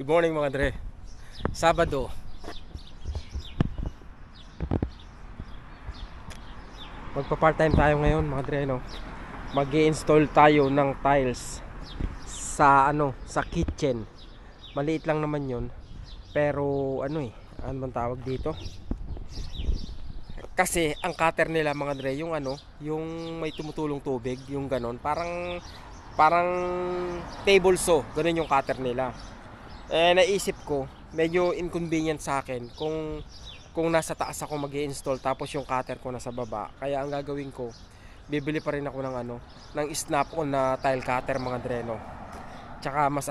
Good morning mga dre. Sabado. Magpa-part-time tayo ngayon mga dre, no. Mag-i-install tayo ng tiles sa kitchen. Maliit lang naman 'yon. Pero ano bang tawag dito? Kasi ang cutter nila mga dre, yung may tumutulong tubig, yung ganon, parang table saw, ganun yung cutter nila. Naisip ko, medyo inconvenient sa akin kung nasa taas ako mag-i-install tapos yung cutter ko nasa baba. Kaya ang gagawin ko, bibili pa rin ako ng snap-on na tile cutter mga dreno. Tsaka mas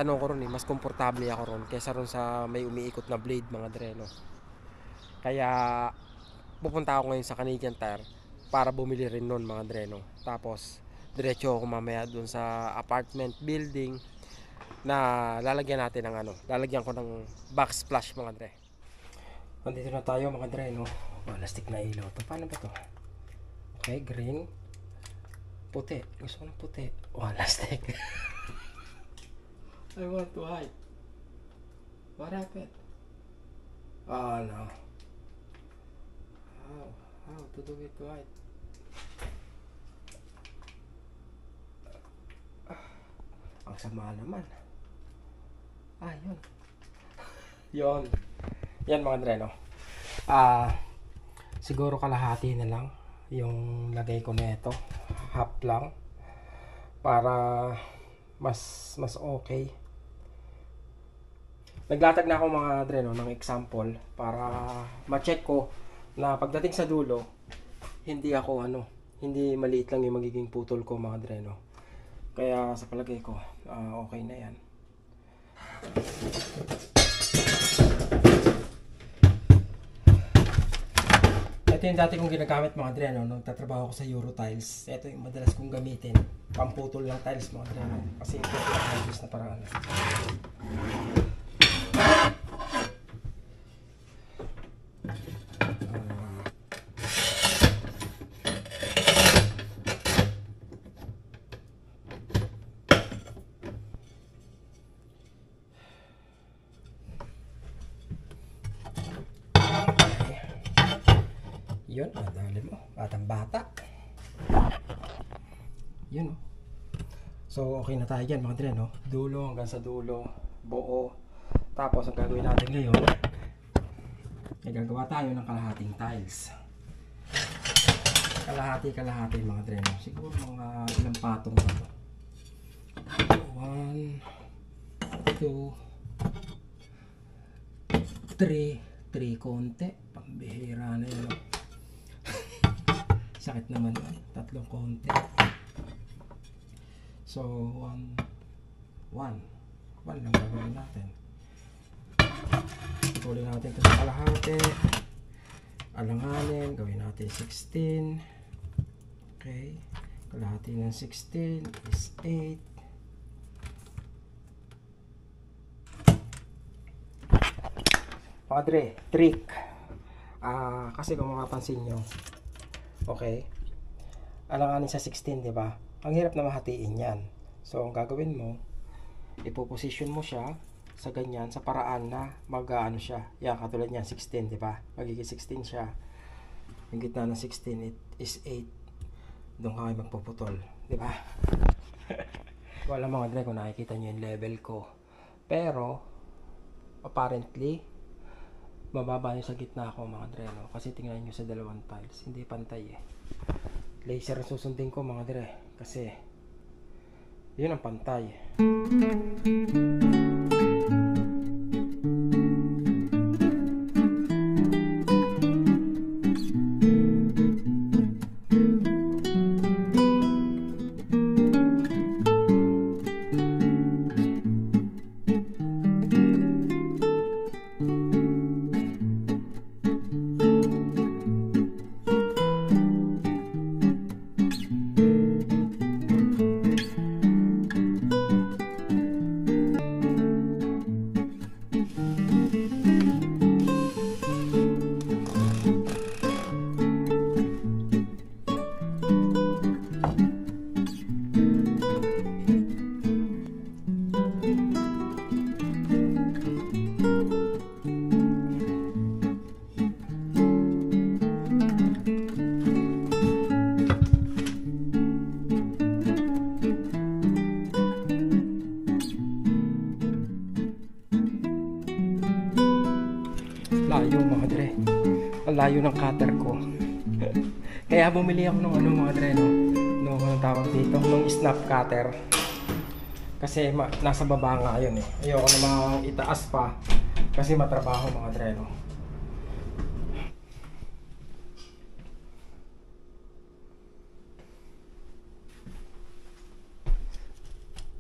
mas komportable ako ron kaysa ron sa may umiikot na blade mga dreno. Kaya pupunta ako ngayon sa Canadian Tire para bumili rin nun mga dreno. Tapos diretso ako mamaya dun sa apartment building na lalagyan natin lalagyan ko ng backsplash mga dre. Nandito na tayo mga dre, no. Plastic na ilaw to. Paano ba to? Okay, green, puti. Gusto ko ng puti. Plastic. I want to hide. What happened? Oh no. How to do it to hide? Ang sama naman. Yun. Yun. Yan mga dre, no. Siguro kalahati na lang yung lagay ko nito. Half lang. Para mas okay. Naglatag na ako mga dre, no, ng example para ma-check ko na pagdating sa dulo, hindi maliit lang yung magiging putol ko mga dre, no. Kaya sa palagay ko, okay na yan. Ito yung dati kong ginagamit mga dre, no, nung tatrabaho ko sa Eurotiles. Ito yung madalas kong gamitin, pamputol ng tiles mga dre, no, kasi ito yung na paraan. Yun, madali mo. Batang bata. Yun. So, okay na tayo dyan mga dre, no? Dulo hanggang sa dulo. Buo. Tapos, ang gagawin natin ngayon, ay gagawa tayo ng kalahating tiles. Kalahati mga dre, no? Siguro mga ilang patong ba ito? 1, 2, 3 konti. Pambihira na yun, no? Sakit naman, tatlong konti. So 1 lang gagawin natin. Tuloy natin ito sa kalahati. Alanganin, gawin natin 16. Okay, kalahati ng 16 is 8. Padre, trick. Kasi kung makapansin nyo, okay, alanganin sa 16, di ba? Ang hirap na mahatiin yan. So, ang gagawin mo, ipoposition mo siya sa ganyan, sa paraan na mag-ano siya. Yan, katulad niyan, 16, di ba? Magiging 16 siya. Yung gitna ng 16 is 8. Doon ka kayo magpuputol, di ba? Wala mga dre kung nakikita nyo yung level ko. Pero, apparently, mababa yung sa gitna ako mga dre, no? Kasi tingnan nyo sa dalawang tiles, hindi pantay eh. Laser ang susundin ko mga dre, kasi yun ang pantay. layo ng cutter ko. Kaya bumili ako ng ano mga dre, no? Anong tawag dito? Nung snap cutter. Kasi nasa baba nga yun eh. Ayoko namang itaas pa. Kasi matrabaho mga dre, no?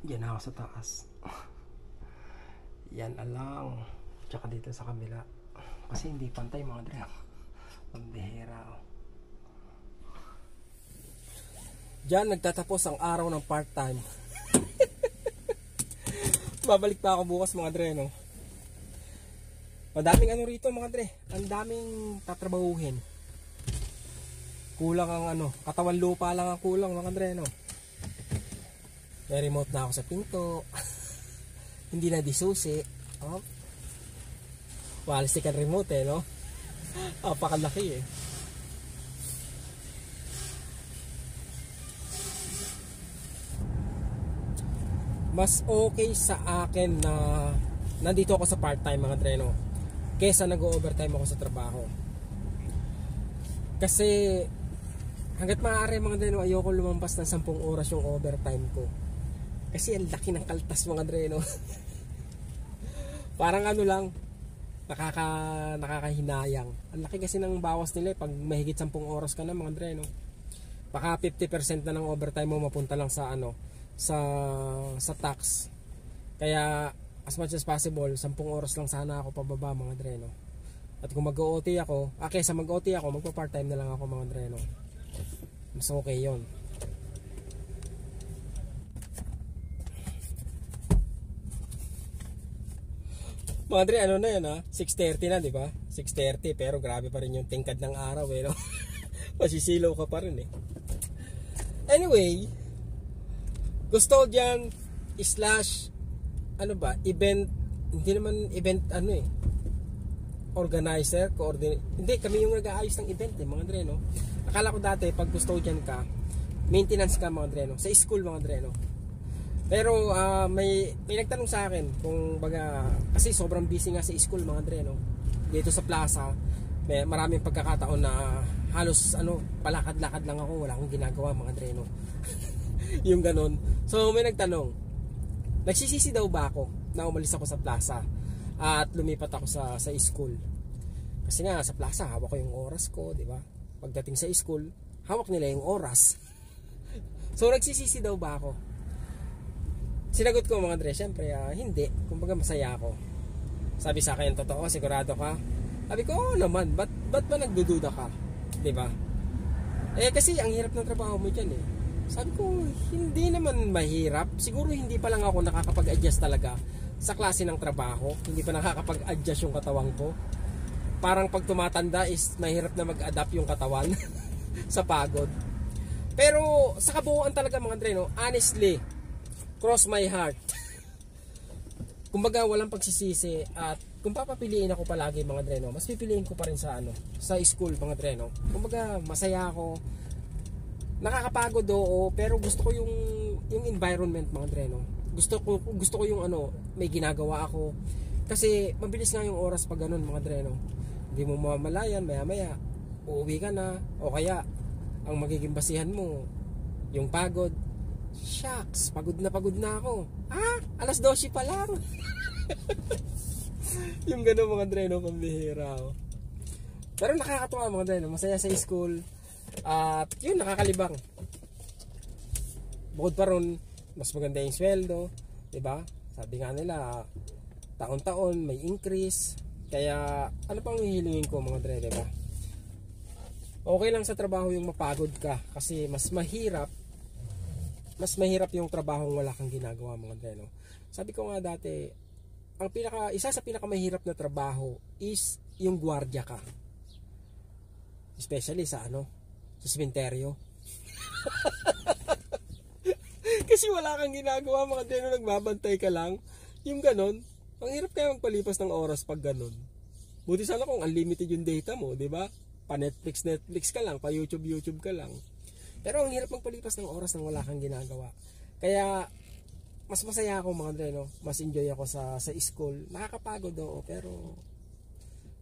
Yan ako sa taas. Yan alang. Tsaka dito sa kabila. Kasi hindi pantay mga dre. Pambihira. Diyan nagtatapos ang araw ng part-time. Babalik pa ako bukas mga dre, no? Madaming ano rito mga dre. Ang daming tatrabahuhin. Kulang ang ano, katawan lupa lang ang kulang mga dre, no? May remote na ako sa pinto. Hindi na disusi. Oh. Walistik ang remote eh, no? Apakalaki eh. Mas okay sa akin na nandito ako sa part-time mga dre, no? Kesa nag-overtime ako sa trabaho. Kasi hanggat maaari mga dre, no, ayoko lumampas ng 10 oras yung overtime ko. Kasi ang laki ng kaltas mga dre, no? Parang ano lang, nakakahinayang. Ang laki kasi ng bawas nila pag mahigit 10 oras ka na mga dre, no? Baka 50% na ng overtime mo mapunta lang sa ano, sa tax. Kaya as much as possible 10 oras lang sana ako pababa mga dre, no? At kung mag-OT ako, kesa mag-OT ako, magpa-part-time na lang ako mga dre, no? Mas okay yon. Mga dre, ano na yan ha? 6:30 na, di ba? 6:30, pero grabe pa rin yung tingkad ng araw eh, no? Masisilaw ka pa rin eh. Anyway, gusto dyan slash ano ba, event, hindi naman event ano eh, organizer, hindi, kami yung nag-aayos ng event eh, mga dre, no? Akala ko dati, pag gusto dyan ka, maintenance ka mga dre, no? Sa school mga dre, no? Pero may nagtanong sa akin kung baga, kasi sobrang busy nga sa school mga dre, no? Dito sa plaza, may maraming pagkakataon na halos ano, palakad-lakad lang ako, wala akong ginagawa mga dre, no? Yung ganon. So may nagtanong, nagsisisi daw ba ako na umalis ako sa plaza at lumipat ako sa school? Kasi nga sa plaza hawak ko yung oras ko, di ba? Pagdating sa school, hawak nila yung oras. So nagsisisi daw ba ako? Sinagot ko mga dre, syempre hindi. Kumbaga masaya ako. Sabi sa akin, totoo, sigurado ka? Sabi ko, oo naman, ba't ba nagdududa ka? Diba? Eh kasi ang hirap ng trabaho mo dyan eh. Sabi ko, hindi naman mahirap. Siguro hindi pa lang ako nakakapag-adjust talaga sa klase ng trabaho. Hindi pa nakakapag-adjust yung katawan ko. Parang pag tumatanda is mahirap na mag-adapt yung katawan sa pagod. Pero sa kabuuan talaga mga dre, no? Honestly, cross my heart. Kumbaga walang pagsisisi at kung papapiliin ako palagi mga dre, no, mas pipiliin ko pa rin sa ano, sa school mga dre, no. Kumbaga masaya ako. Nakakapagod oo, pero gusto ko yung environment mga dre, no. Gusto ko yung ano, may ginagawa ako. Kasi mabilis nga yung oras pag ganun mga dre, no. Hindi mo mamalayan, maya-maya uuwi ka na o kaya ang magiging basihan mo yung pagod. Shucks, pagod na ako. Alas 12 pa lang. Yung gano'n mga dre, no, pambihira. Pero nakakatuwa mga dre, no, masaya sa school. At yun, nakakalibang. Bukod pa ron, mas maganda yung sweldo, diba? Sabi nga nila, taon-taon may increase. Kaya ano pang hihilingin ko mga dre, diba? Okay lang sa trabaho yung mapagod ka kasi mas mahirap yung trabahong wala kang ginagawa mga dre, no? Sabi ko nga dati, isa sa pinakamahirap na trabaho is yung gwardiya ka. Especially sa ano, sa sementeryo. Kasi wala kang ginagawa mga dre, no? Nagbabantay ka lang. Yung ganon, ang hirap kaya magpalipas ng oras pag ganon. Buti sana kung unlimited yung data mo, di ba? Pa Netflix ka lang, pa YouTube ka lang. Pero ang hirap magpalipas ng oras nang wala kang ginagawa. Kaya mas masaya ako mga dre, no? Mas enjoy ako sa school. Nakakapagod oo, pero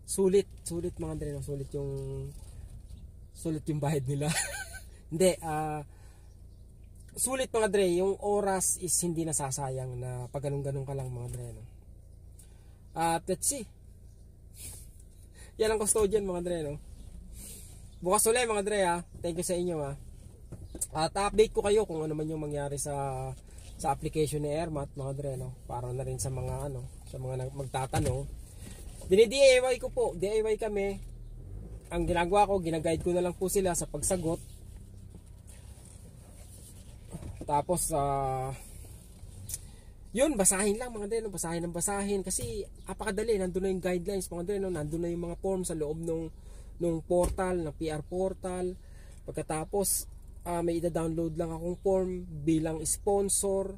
Sulit mga Dre, no? Sulit yung bayad nila. Hindi, sulit mga Dre, yung oras is hindi nasasayang na pag ganun ka lang mga Dre, no? At let's see. Yan ang custodian mga Dre, no? Bukas ulit mga Dre, ha. Thank you sa inyo, ha. At update ko kayo kung ano man yung mangyari sa application ni Airmat mga Dre, no? Para na rin sa mga sa mga magtatanong. Dini-DIY ko po, DIY kami. Ang ginagawa ko, ginaguide ko na lang po sila sa pagsagot. Tapos yun, basahin lang mga Dre, no? Basahin kasi apakadali, nandun na yung guidelines mga Dre, no? Nandun na yung mga form sa loob nung portal, ng PR portal. Pagkatapos may ida-download lang akong form bilang sponsor.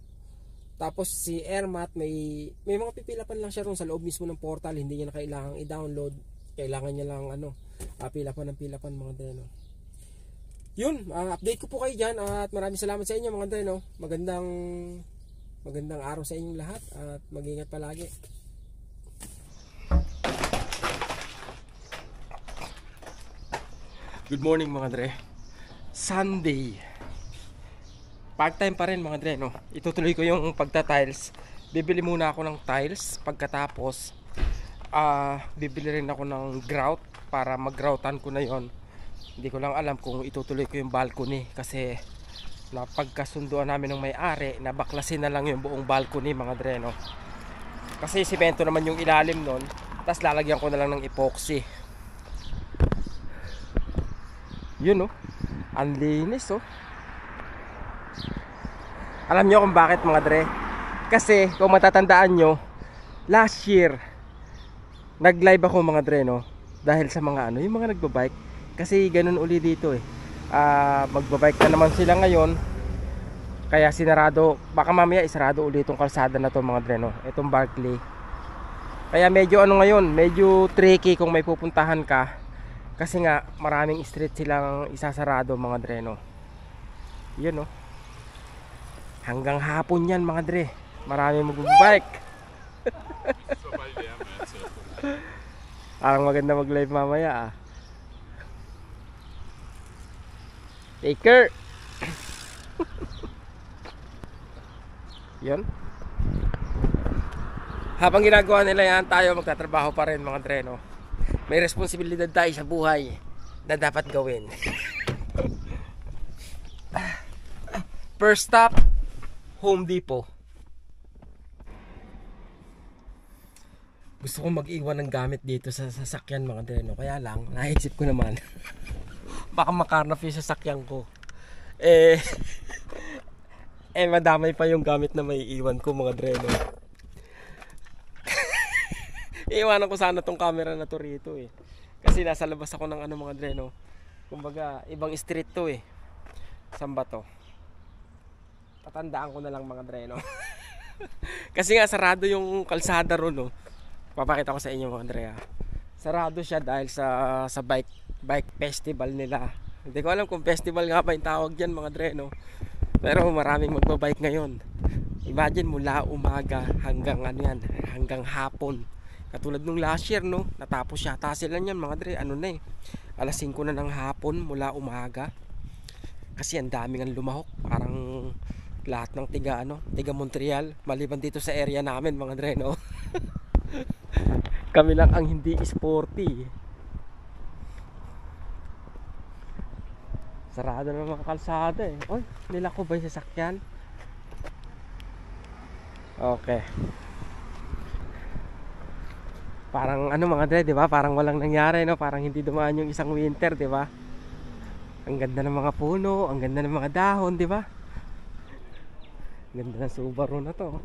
Tapos si Airmat may mga pipilapan lang siya ron sa loob mismo ng portal, hindi niya na kailangang i-download. Kailangan niya lang pilapan mga Dre, no? Yun, update ko po kayo diyan at maraming salamat sa inyo mga Dre, no? Magandang araw sa inyong lahat at mag-ingat palagi. Good morning mga Dre. Sunday. Part-time pa rin mga Dre, no? Itutuloy ko yung pagta-tiles. Bibili muna ako ng tiles. Pagkatapos bibili rin ako ng grout para mag-groutan ko na yon. Hindi ko lang alam kung itutuloy ko yung balcony kasi napagkasunduan namin ng may-ari na baklasin na lang yung buong balcony mga Dre, no? Kasi simento naman yung ilalim nun, tapos lalagyan ko na lang ng epoxy. Yun, no? Ang linis, oh. Alam nyo kung bakit mga Dre? Kasi kung matatandaan nyo, last year nag-live ako mga Dre, no? Dahil sa mga yung mga nagbabike. Kasi ganun uli dito eh. Magbabike na naman sila ngayon. Kaya sinarado, baka mamaya isarado uli itong kalsada na to mga Dre, no? Itong Barclay. Kaya medyo ngayon, medyo tricky kung may pupuntahan ka. Kasi nga maraming street silang isasarado mga Dre, no? Yun, no? Hanggang hapon yan mga Dre. Maraming magbabike. Ang maganda mag-live mamaya, Taker. Yun. Habang ginagawa nila yan, tayo magtatrabaho pa rin mga Dre, no? May responsibilidad tayo sa buhay na dapat gawin. First stop, Home Depot. Gusto kong mag-iwan ng gamit dito sa sasakyan mga Dre, no? Kaya lang, naisip ko naman baka makarnap yung sasakyan ko. Madamay pa yung gamit na may iwan ko mga Dre, no? Iiwanan ko sana tong camera na to rito eh. Kasi nasa labas ako ng mga Dre, no? Kumbaga, ibang street to eh. Saan ba to? Tatandaan ko na lang mga Dre, no? Kasi nga sarado yung kalsada ron, no? Papakita ko sa inyo mga Dre, sarado siya dahil sa bike festival nila. Hindi ko alam kung festival nga ba yung tawag dyan mga Dre, no? Pero maraming magbabike ngayon. Imagine mula umaga hanggang hanggang hapon. Katulad nung last year, no? Natapos yata sila niyan mga Dre, alas 5 na ng hapon mula umaga. Kasi ang daming ang lumahok, parang lahat ng tiga Montreal, maliban dito sa area namin mga Dre, no? Kami lang ang hindi sporty. Sarado na mga kalsada eh. Oy, nilako ba yung sasakyan? Okay. Parang mga Dre, di ba? Parang walang nangyari, no? Parang hindi dumaan yung isang winter, di ba? Ang ganda ng mga puno, ang ganda ng mga dahon, di ba? Ganda ng Subaru na to.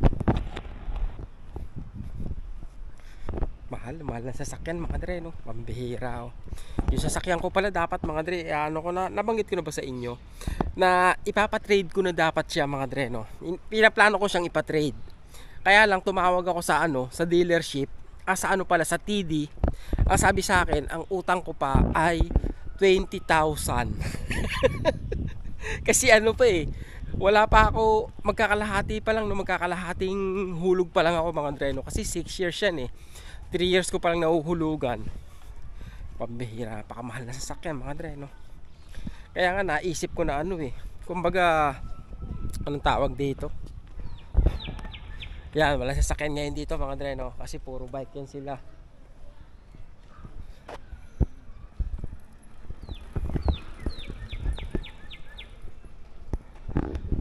Mahal na sasakyan mga Dre, no? Pambihira, oh. Yung sasakyan ko pala dapat mga Dre, nabanggit ko na ba sa inyo na ipapatrade ko na dapat siya mga Dre, no? Pinaplano ko siyang ipatrade. Kaya lang tumawag ako sa sa dealership, sa TD. Sabi sa akin, ang utang ko pa ay 20,000. Kasi wala pa ako, magkakalahati pa lang, no? Magkakalahating hulog pa lang ako mga Dre, no? Kasi 6 years yan eh. 3 years ko palang nahuhulugan. Pambihira, pakamahal na sasakyan mga dre, no? Kaya nga naisip ko na ano eh, kumbaga anong tawag dito, yan, wala sasakyan ngayon dito mga dre, no? Kasi puro bike yan sila.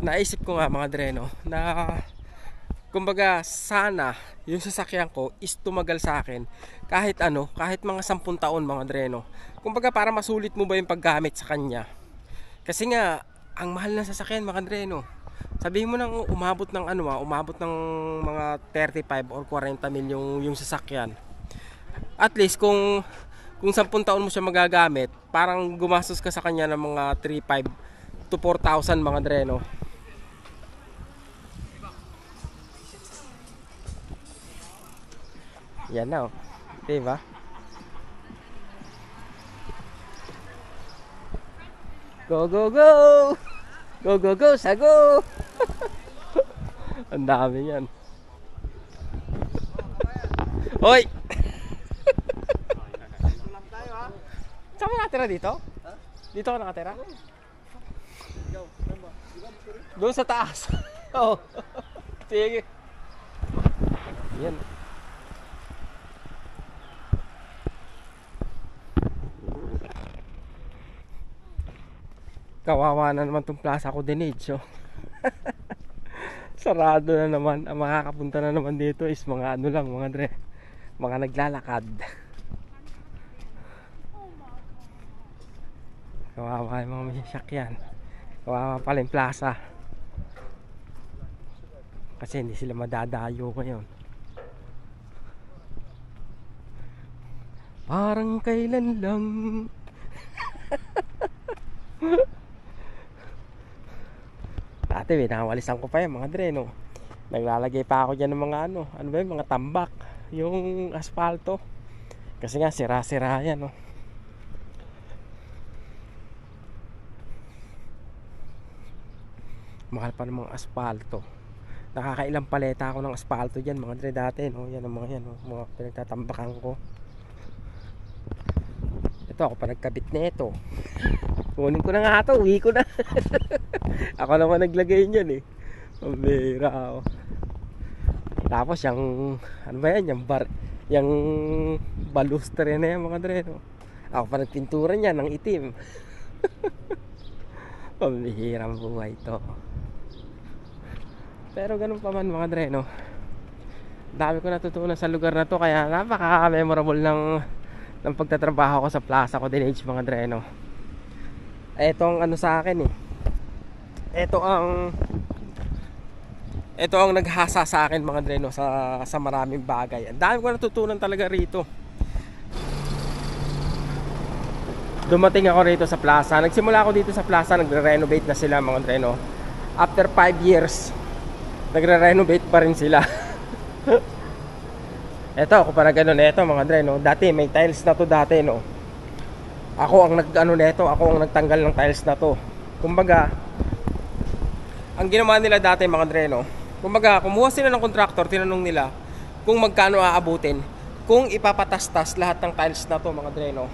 Naisip ko nga mga dre, no, na kumbaga sana yung sasakyan ko is tumagal sa akin kahit ano, kahit mga 10 taon mga dre, no? Kumbaga para masulit mo ba yung paggamit sa kanya. Kasi nga ang mahal ng sasakyan mga dre, no? Sabihin mo nang umabot ng ano, umabot ng mga 35 or 40 mil yung sasakyan. At least kung 10 taon mo siya magagamit, parang gumastos ka sa kanya ng mga 3,500 to 4,000 mga dre, no? Yan na, oh. Diba? Go, go, go! Go, go, go, sago! Ang dami yan. Hoy! Saan ka nakatira dito? Dito ka nakatira? Doon sa taas. Oo. Sige. Yan. Kawawa na naman tong Plaza Coordinate, oh. Sarado na naman. Ang makakapunta na naman dito is mga ano lang mga dre, mga naglalakad. Kawawa yung mga masasakyan. Kawawa pala yung plaza, kasi hindi sila madadayo ngayon. Parang kailan lang. Dati nakawalisan ko pa yan mga dre, no? Naglalagay pa ako dyan ng mga ano ba yun, mga tambak, yung asfalto. Kasi nga sira-sira yan, no? Mahal pa ng mga asfalto. Nakakailang paleta ako ng asfalto dyan mga dre dati, no? Yan ang mga yan, no? Mga pinagtatambakan ko. Ito ako pa nagkabit na ito. Kunin ko na nga ito, uwi ko na. Ako naman naglagay niyan eh. Pambira ako. Tapos yung ano ba yan, yung balustre na yan mga dre, no? Ako pa nagpintura niyan ng itim. Pambihirang buhay ito. Pero ganun pa man mga dre, no? Dami ko natutunan sa lugar na to, kaya napaka-memorable ng pagtatrabaho ko sa Plaza Coordinate mga dre, no? Etong ano sa akin eh, ito ang naghasa sa akin mga dre, no? Sa maraming bagay. Ang dami ko natutunan talaga rito. Dumating ako rito sa Plaza. Nagsimula ako dito sa Plaza, nagre-renovate na sila mga dre, no? After 5 years nagre-renovate pa rin sila. Eto ako para ganun, eto mga dre, no? Dati may tiles na to dati, no? Ako ang nag-ano neto, ako ang nagtanggal ng tiles na to. Kumbaga, ang ginawa nila dati mga dre, no? Kumbaga, kumuha sila ng contractor, tinanong nila kung magkano aabutin kung ipapatastas lahat ng tiles na to mga dre, no?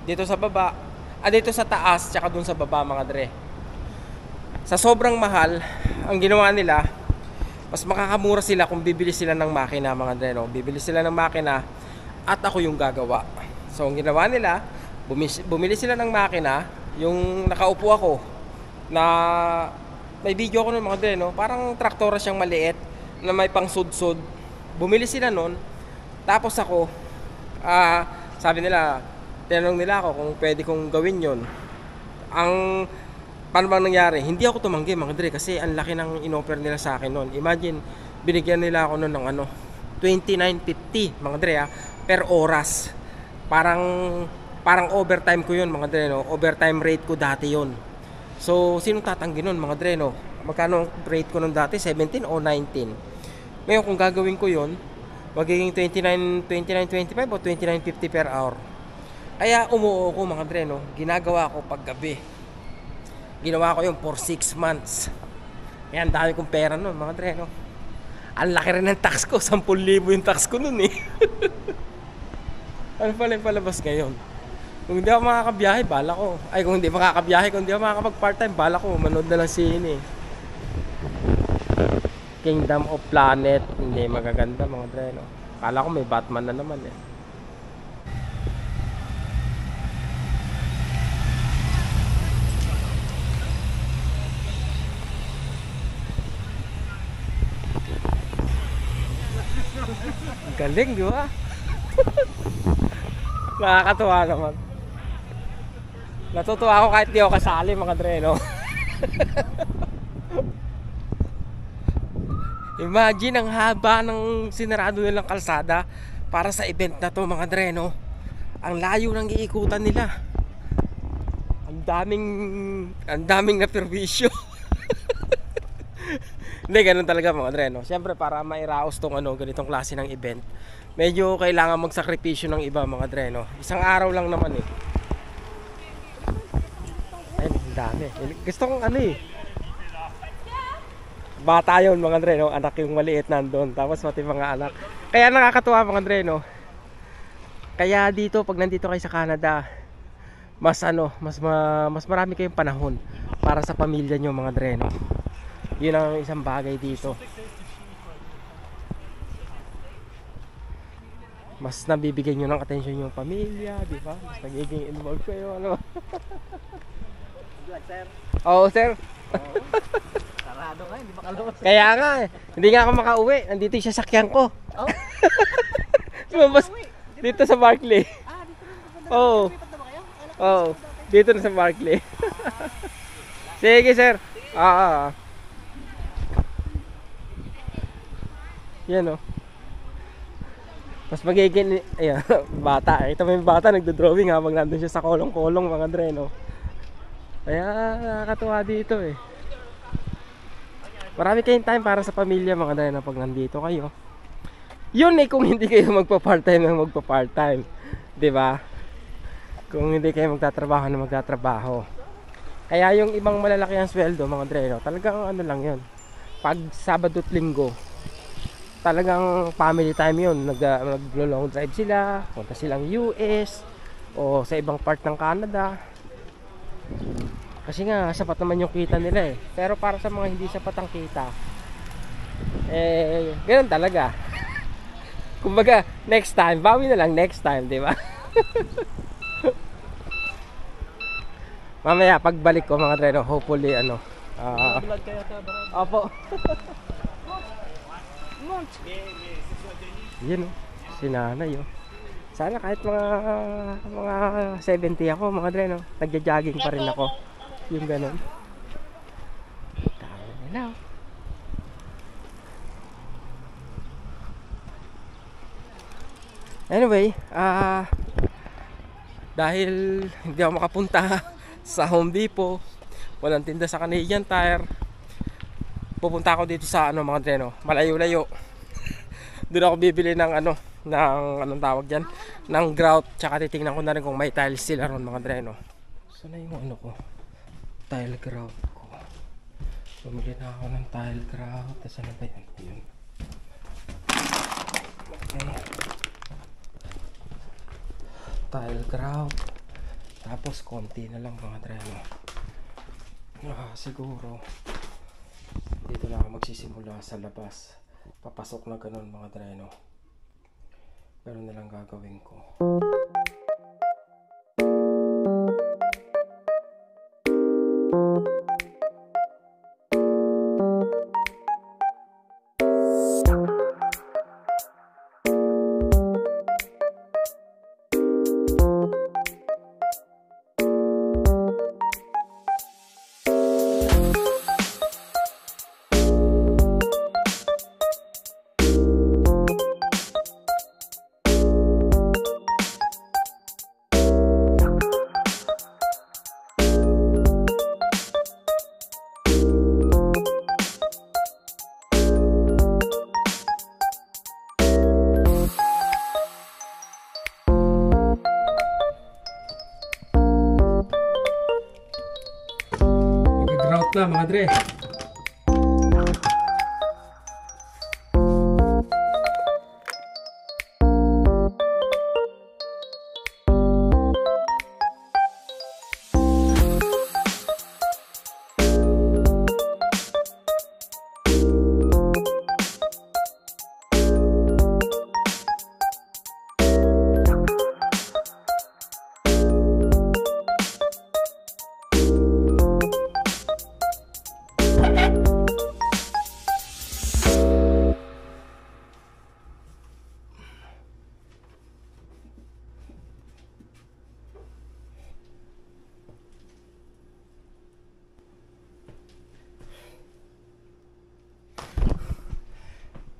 Dito sa baba, dito sa taas, tsaka dun sa baba mga dre. Sa sobrang mahal, ang ginawa nila, mas makakamura sila kung bibili sila ng makina mga dre, no? Bibili sila ng makina at ako yung gagawa. So ang ginawa nila, bumili sila ng makina, yung nakaupo ako na may video ko nun mga dre, no? Parang traktora siyang maliit na may pang sud-sud. Bumili sila nun. Tapos ako, sabi nila, tinanong nila ako kung pwede kong gawin yon. Paano bang nangyari? Hindi ako tumanggi mga dre, kasi ang laki ng inoffer nila sa akin nun. Imagine, binigyan nila ako nun ng ano, 29.50 mga dre, per oras. Parang overtime ko yun mga dre, no? Overtime rate ko dati yun. So sino tatanggi nun mga dre, no? Magkano ang rate ko nun dati? 17 o 19? Ngayon kung gagawin ko yun, magiging 29.25 o 29.50 per hour. Kaya umuo ko mga dre, no? Ginagawa ko pag gabi. Ginawa ko yun for 6 months. Kaya ang dami kong pera nun mga dre, no? Ang laki rin ng tax ko, 10,000 yung tax ko nun eh. Ano pala yung palabas ngayon? Kung hindi ako makakabiyahe, bala ko. Ay, kung hindi makakabiyahe, kung hindi ako makakapag part-time, bala ko. Manood na lang sine. Kingdom of Planet. Hindi magaganda mga dre, no? Kala ko may Batman na naman eh. Galing, di ba? Nakakatuwa naman. Natutuwa ako kahit di ako kasali mga dre, no? Imagine ang haba ng sinarado nilang kalsada para sa event na to mga dre, no? Ang layo ng iikutan nila. Ang daming na perwisyo. Hindi, ganun talaga mga dre, no? Siyempre para mairaos tong ganitong klase ng event, medyo kailangan magsakripisyo ng iba mga dre, no? Isang araw lang naman eh. Ay, ang dami. Gusto kong bata yun mga dre, no? Anak yung maliit nandun. Tapos pati mga anak. Kaya nakakatuwa mga dre, no? Kaya dito, pag nandito kayo sa Canada, mas marami kayong panahon para sa pamilya nyo mga dre, no? Yun ang isang bagay dito. Mas nabibigyan nyo ng atensyon yung pamilya, di ba? Mas nagiging involved kayo, ano? Sir. Oo, sir. Sarado ka, hindi makalabas. Kaya nga eh. Hindi nga ako makauwi. Nandito yung sasakyan ko. Oh? Lumabas dito sa Barkley. Ah, dito na. Oo. Lipat na ba kayo? Oo. Dito na sa Barkley. Sige, sir. Yan oh. Mas magiging, ayan, bata. Ito may bata nagdo-drawing habang nandun siya sa kolong-kolong mga dre, no? Kaya nakakatuwa dito eh. Marami kayong time para sa pamilya mga dre, no? Pag nandito kayo. Yun eh kung hindi kayo magpa-part-time na magpa-part-time, 'di ba? Kung hindi kayo magtatrabaho na magtatrabaho. Kaya yung ibang malalaki ang sweldo mga dre, no? Talagang lang yun. Pag Sabado at Linggo, talagang family time yun. Nag-long drive sila, punta silang US o sa ibang part ng Canada. Kasi nga sapat naman yung kita nila eh. Pero para sa mga hindi sapat ang kita, ganoon talaga. Kumbaga next time, bawi na lang next time, di ba? Mamaya pagbalik ko mga treno, hopefully Vlog kayo ta, bro. opo. Yun oh, si nanay oh. Sana kahit mga 70 ako mga dre, no? Nagja-jogging pa rin ako. Yung ganun. Tama nila oh. Anyway, dahil hindi ako makapunta sa Home Depot, walang tinda sa Canadian Tire, pupunta ako dito sa mga dre, no? Malayo-layo. Doon ako bibili ng anong tawag dyan, ng grout, tsaka titingnan ko na rin kung may tiles sila ron mga dre, no? So na yung ko, tile grout ko. Bumili na ako ng tile grout. Tapos ano ba yan? Yun. Okay, tile grout, tapos konti na lang mga dre, no? Siguro dito na ako magsisimula sa labas. Papasok na ganun mga dre, no? Ganun na lang gagawin ko. Grout na mga dre.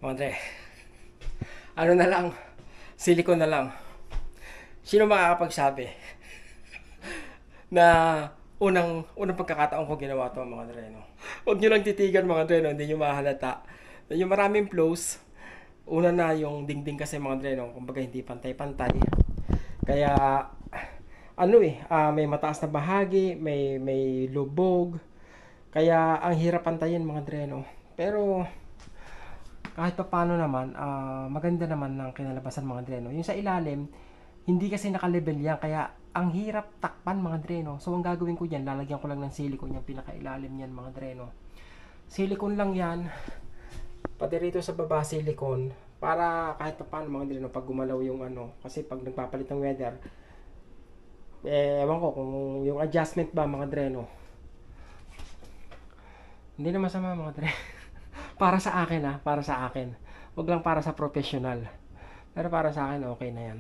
Mga Dre, ano na lang, silicone na lang. Sino makakapagsabi na unang pagkakataon ko ginawa to, mga Dre, no? Huwag nyo lang titigan, mga Dre, no? Hindi nyo mahalata. Yung maraming flows, una na yung dingding kasi, mga Dre, no? Kumbaga hindi pantay-pantay. Kaya may mataas na bahagi, may lubog. Kaya ang hirap pantayin, mga Dre, no? Pero kahit pa paano naman, maganda naman ng kinalabasan, mga Dre, no? Yung sa ilalim, hindi kasi naka-level yan, kaya ang hirap takpan, mga Dre, no? So ang gagawin ko diyan, lalagyan ko lang ng silicone yung pinakailalim niyan, mga Dre, no? Silicone lang yan. Pati rito sa baba silicone para kahit pa paano, mga Dre, no? Pag gumalaw yung kasi pag nagpapalit ng weather, ewan ko kung yung adjustment ba, mga Dre, no? Hindi na masama, mga Dre. Para sa akin, para sa akin. Wag lang para sa professional. Pero para sa akin, okay na yan.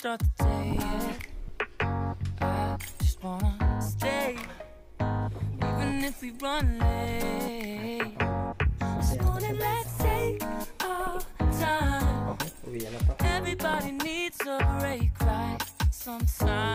Start the day, I just wanna stay, even if we run late. Just wanna let's take our time. Okay, uwi na to. Everybody needs a break, right? Sometimes.